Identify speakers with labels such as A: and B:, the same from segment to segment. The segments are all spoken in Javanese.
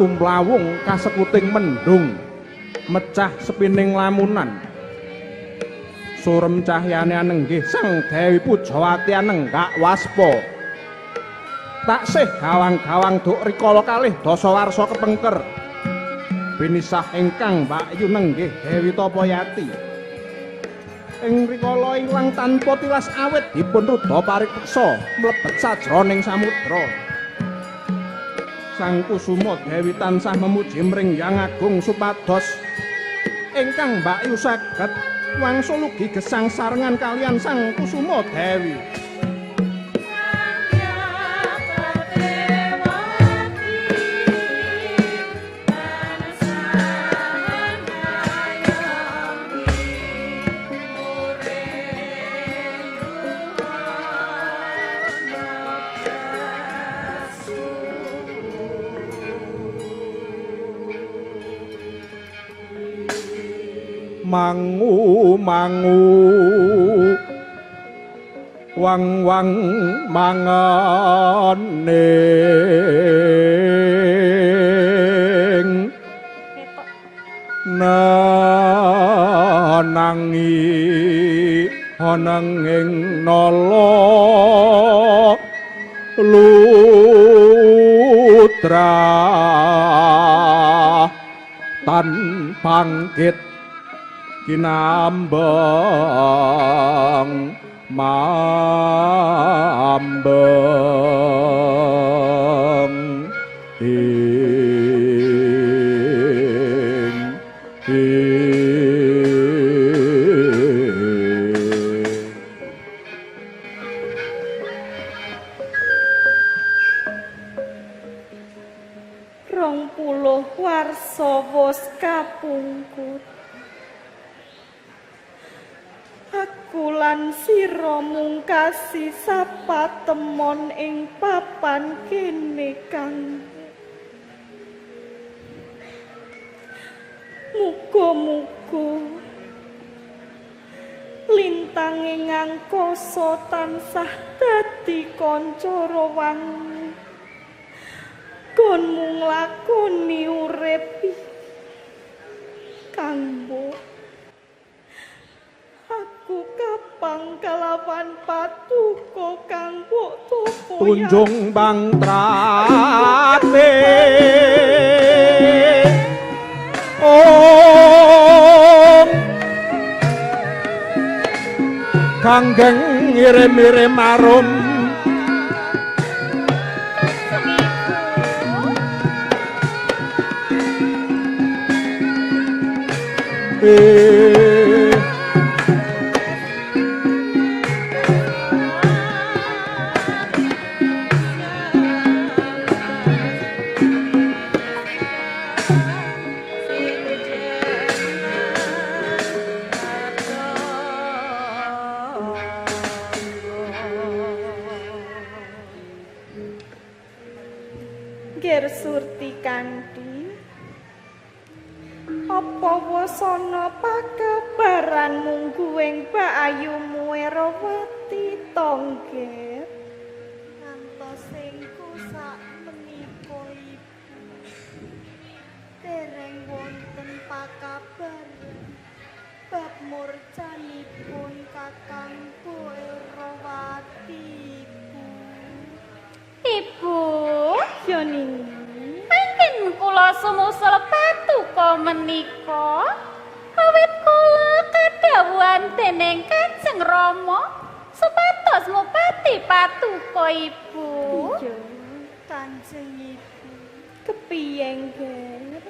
A: Tumplawung kasekuting mendung mecah sepining lamunan surem cahyane anenggih Sang Dewi Pujawati anenggak waspa taksih gawang-gawang duk rikala kalih dasawarsa kepengker binisah ingkang Mbakyu nenggih Dewi Tapayati ing rikala ilang tanpa tilas awit dipun rudha paripeksa mlebet sajroning samudra Sang Kusuma Dewi tansah memuji mring Yang Agung supados ingkang Mbakyu saged wangsul ugi gesang sarengan kalian Sang Kusuma Dewi. Mangu wang manganing nanangi hananging nala lutra tan bangkit kinambang mambang
B: Rong puluh warsa wis kapungkur aku lan sira mungkasi sapatemon ing papan kene kang muga-muga lintange ngangkasa tansah dadi kanca rawangun konmu nglakoni urip kanggo aku kapang kalawan patuko kang mbok topo
A: tunjung bangtrate kanggeng ngirim-irim arum
B: Ger surti kanthi apa wasana pakabaran mungguing Mbak Ayumu Erawati tongger ngantos engko sak menika ibu dereng wonten pakabaran bab murcanipun Kakang Bu Erawati Ibu Yoni mangken kula sumusul patuko menika awit kula kadhawuhan dening Kanjeng Rama supados ngupati patuko Ibu. Iya, Kanjeng Ibu.
C: Kepiye Nger?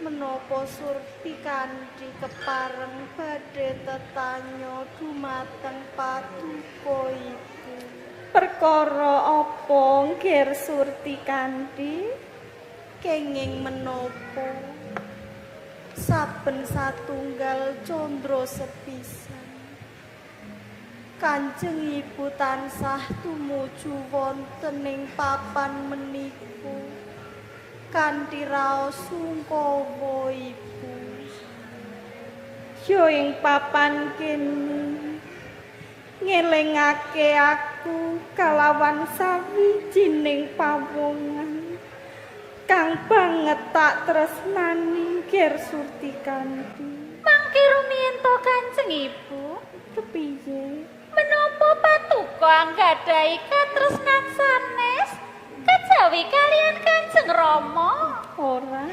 C: Menapa Surti kanthi kepareng badhe tetanya dumateng paduka ibu? Perkara apa Nger Surti kanthi? Kenging menapa saben satunggal condro sepisan Kanjeng Ibu tansah tumuju wonten ing papan menika kanthi raos sungkawa Ibu. Yo ing papan kene ngelingake aku kalawan sawijining pawongan kang banget tak tresnani Ger Surti kanthi.
B: Mangke rumiyin to Kanjeng Ibu.
C: Kepiye?
B: Menapa patuko anggadhahi katresnan sanes kejawi kalian Kanjeng Rama?
C: Ora.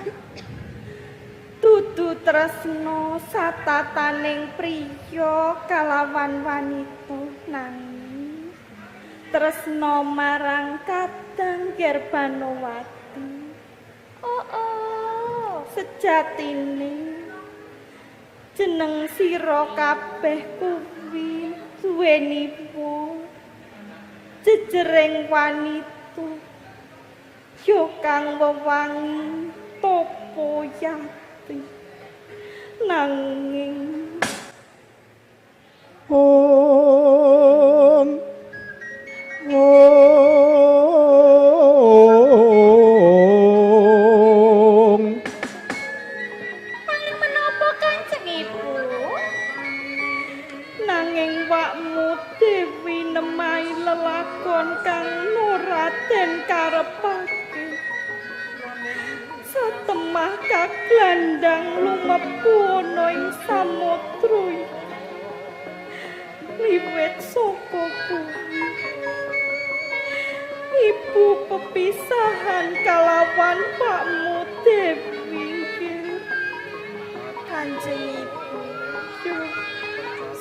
C: Dudu tresna satataning priya kalawan wanita nanging tresna marang Kadang Gerbanowati.
B: Oh.
C: Sejatine jeneng sira kabeh kuwi suwenipu jejering wanita yo kang wewangi topo yati nanging
B: Menapa Kanjeng Ibu?
C: nanging wakmu Dewi nemahi lelakon kang noraden karepake satemah kaglandang lumebu ana ing samudra wiwit saka kuwi ibu pepisahan kalawan pakmu Dewi Kanjeng Ibu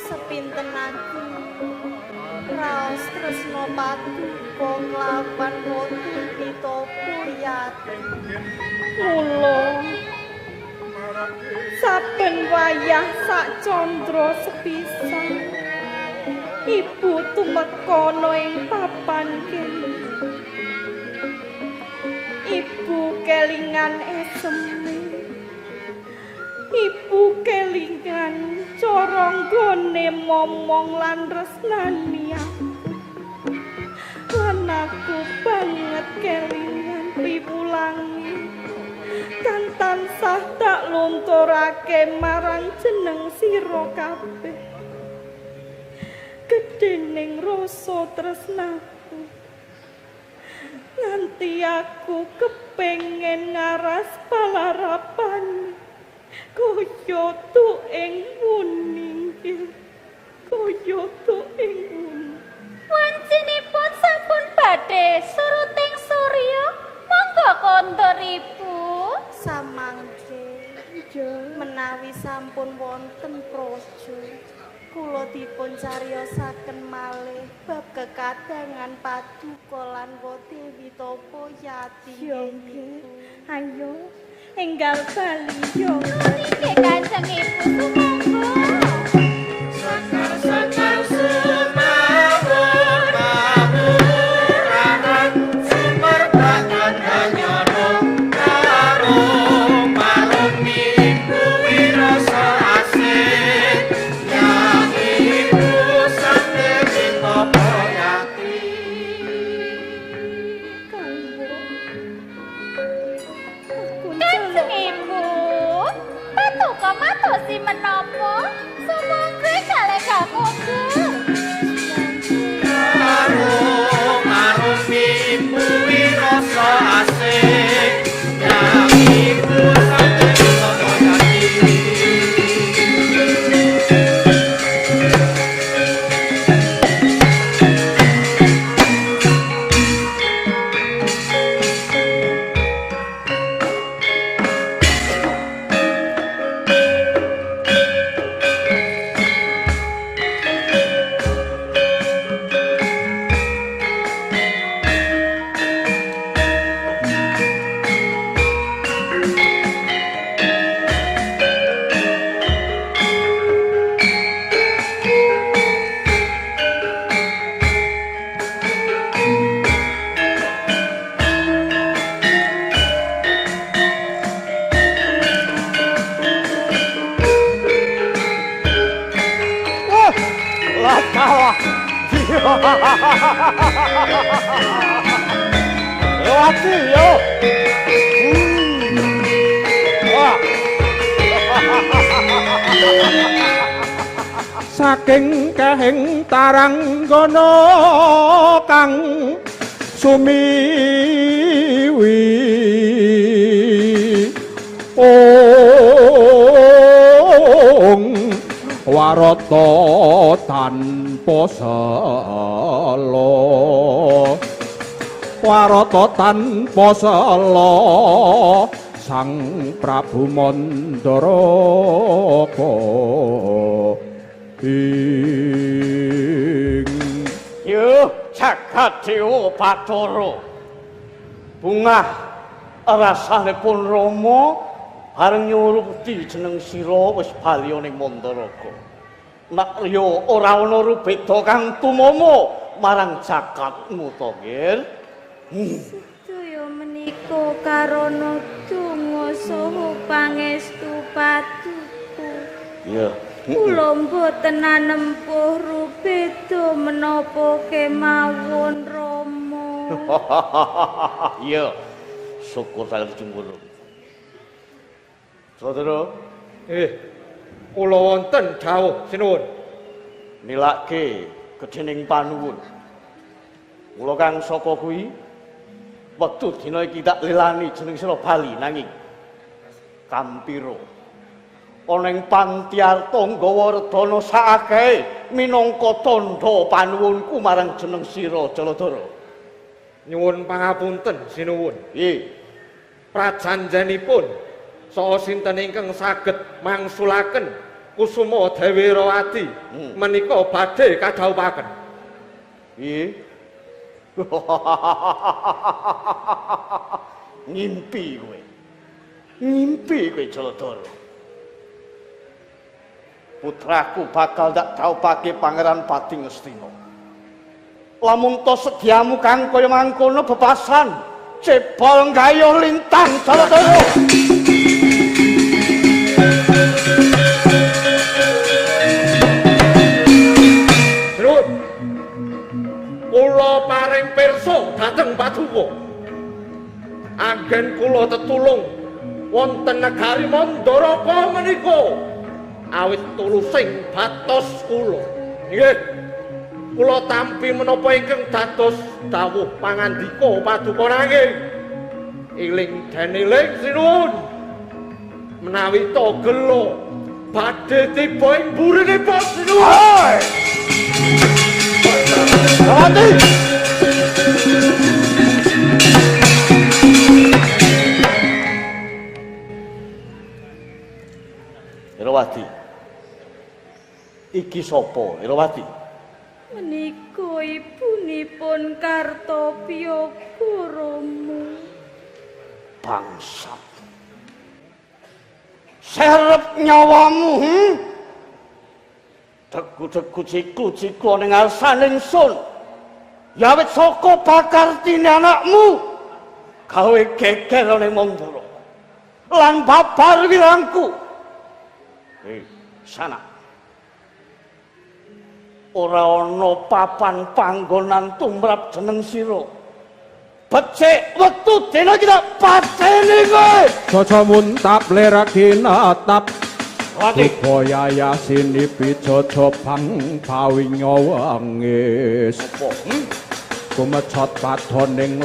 C: sepinten agung raos tresna paduka nglawan wonten pitapa yati mula saben wayah sak condro sepisan ibu tumekana ing papan kene ibu kelingan eseme ibu kelingan cara nggone momong lan resnani aku lan aku banget kelingan piwulangi kan tansah tak lunturake marang jeneng sira kabeh gedhening rasa tresnaku nganti aku kepengin ngaras palarapan kaya tuing wuning kaya tuing wuning
B: Wancinipun sampun badhe suruting surya monggo kondur Ibu.
C: samangke menawi sampun wonten praja kula dipun cariyosaken malih bab kekadangan paduka lan Dewi Tapa Yati. Ayo enggal bali yo.
B: Nggih Kanjeng Ibu sumangga.
D: Sekar sumawur mawurahan sumber bakat hanyono karo marumi kuwi rasa asih yang ibu sampe Tapa Yati.
B: Kanjeng Ibu, patuko matosi menapa? Sumangga kalih kakundur.
D: Marumi kuwi rasa asih yang ibu sampe Tapa Yati.
A: Lewati yo. Wah. Saking kahing taranggana kang sumiwi warata tanpa sala warata tanpa sala Sang Prabu Mandaraka
D: Yo jagat dewa Bathara bungah rasanipun Rama bareng nyuruti jeneng sira wis bali ning Mandaraka nak yo ora ana rubeda kang tumama marang jagatmu to nggih
B: Sedaya menika karana donga saha pangestu patuku.
D: iya
B: Kula mboten anempuh rubeda menapa kemawon Rama.
D: iya syukur saya jumurun Saudara
A: kula wonten dawuh sinuwun
D: nilake gedhening panuwun kula kang saka kuwi wektu dina iki tak lelani jeneng sira bali nanging kampira ana ing Pantiarta nggawa redana sakake minangka tandha panuwunku marang jeneng sira Jaladara
A: nyuwun pangapunten sinuwun
D: nggih
A: prajanjenipun saha sinten ingkang saged mangsulaken Kusuma Dewi Rawati menika badhe kadhawuhaken
D: nggih ngimpi kowe Jaladara putraku bakal dak dhawuhake Pangeran Pati Ngastina lamun to sediamu kang kaya mangkono bebasan cebol gayuh lintang Jaladara
A: Serut kula paring pirsa dhateng Paduka anggen kula tetulung wonten negari Mandaraka menika awit tulusing batos kula nggih kula tampi menapa ingkang dados dawuh pangandika Paduka nanging iling den iling sinuwun menawi to gelo badhe tiba ing burinipun sinuwun
D: Rawati Rawati iki sapa Rawati
B: Menika ibunipun Kartopyoga Rama.
D: bangsat serep nyawamu Degu-degu ciklu-ciklu ning ngarsaning sun ya wit saka pakartine anakmu gawe geger ning Mandara lan babar wirangku sana ora ana papan panggonan tumrap jeneng sira becik wektu dina kita pateni kowe
A: Caca muntap lerake natap
D: Rawati
A: Boyaya sinipi jojo bang bawinya wangis Kumecot padoning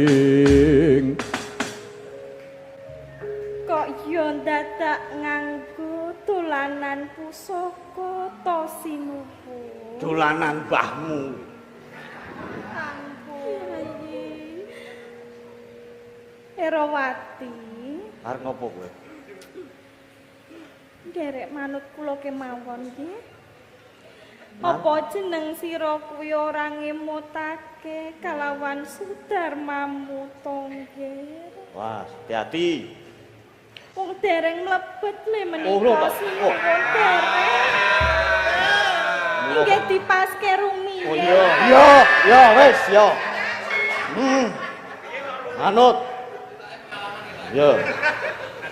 A: ladiing
C: Kok yo dadak nganggo dolanan pusaka to sinuwun.
D: dolanan mbahmu
C: Erawati,
D: arep ngopo kowe
C: nderek manut kula kemawon nggih. Apa jeneng sira kuwi ora ngemutake kalawan Sudarmamu to nggih?
D: wah hati-hati
C: Wong dereng mlebet le
D: Oh, lho,
C: menika
D: Pak.
C: sinuwun dereng. Inggih dipaske rumiyin.
D: oh iya wis ya manut ya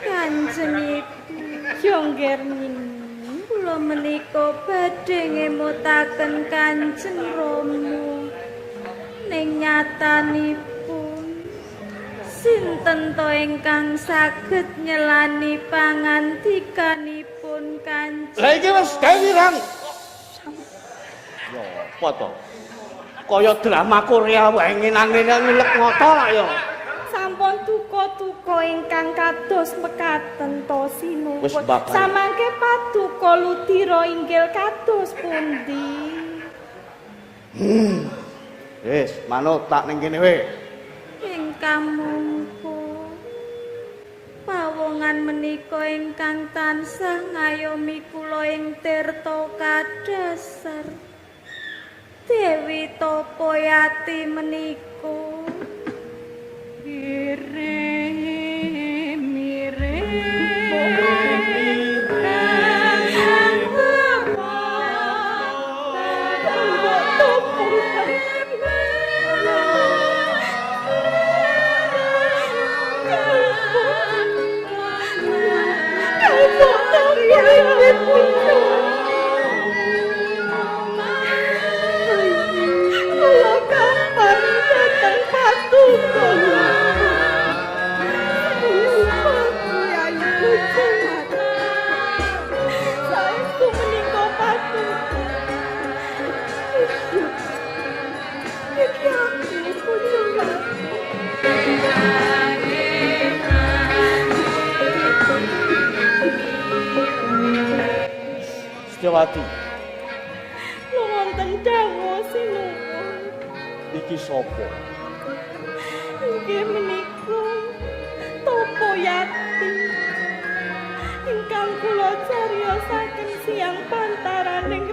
B: Kanjeng Ibu, yo ngger mini kula kula menika badhe ngemutaken Kanjeng Rama. Ning nyatanipun sinten to ingkang saged nyelani pangandikanipun Kanjeng?
D: Lah iki wis kewirang. Yo, apa to? Kaya drama Korea wae ngenane ngelek ngoto lak yo.
C: Sampun tuko-tuko ingkang kados mekaten to sinuwun.
D: Wis, Mbak.
C: Samangke paduka ludira inggil kados pundi?
D: Wis, manut tak ning kene wae.
B: Ingkang mungku pawongan menika ingkang tansah ngayomi kula ing tirta kadasar Dewi Tapayati menika
D: Setyawati,
C: Wonten dawuh sinuwun.
D: iki sapa?
C: Inggih menika Tapayati ingkang kula cariosaken siang pantaran ing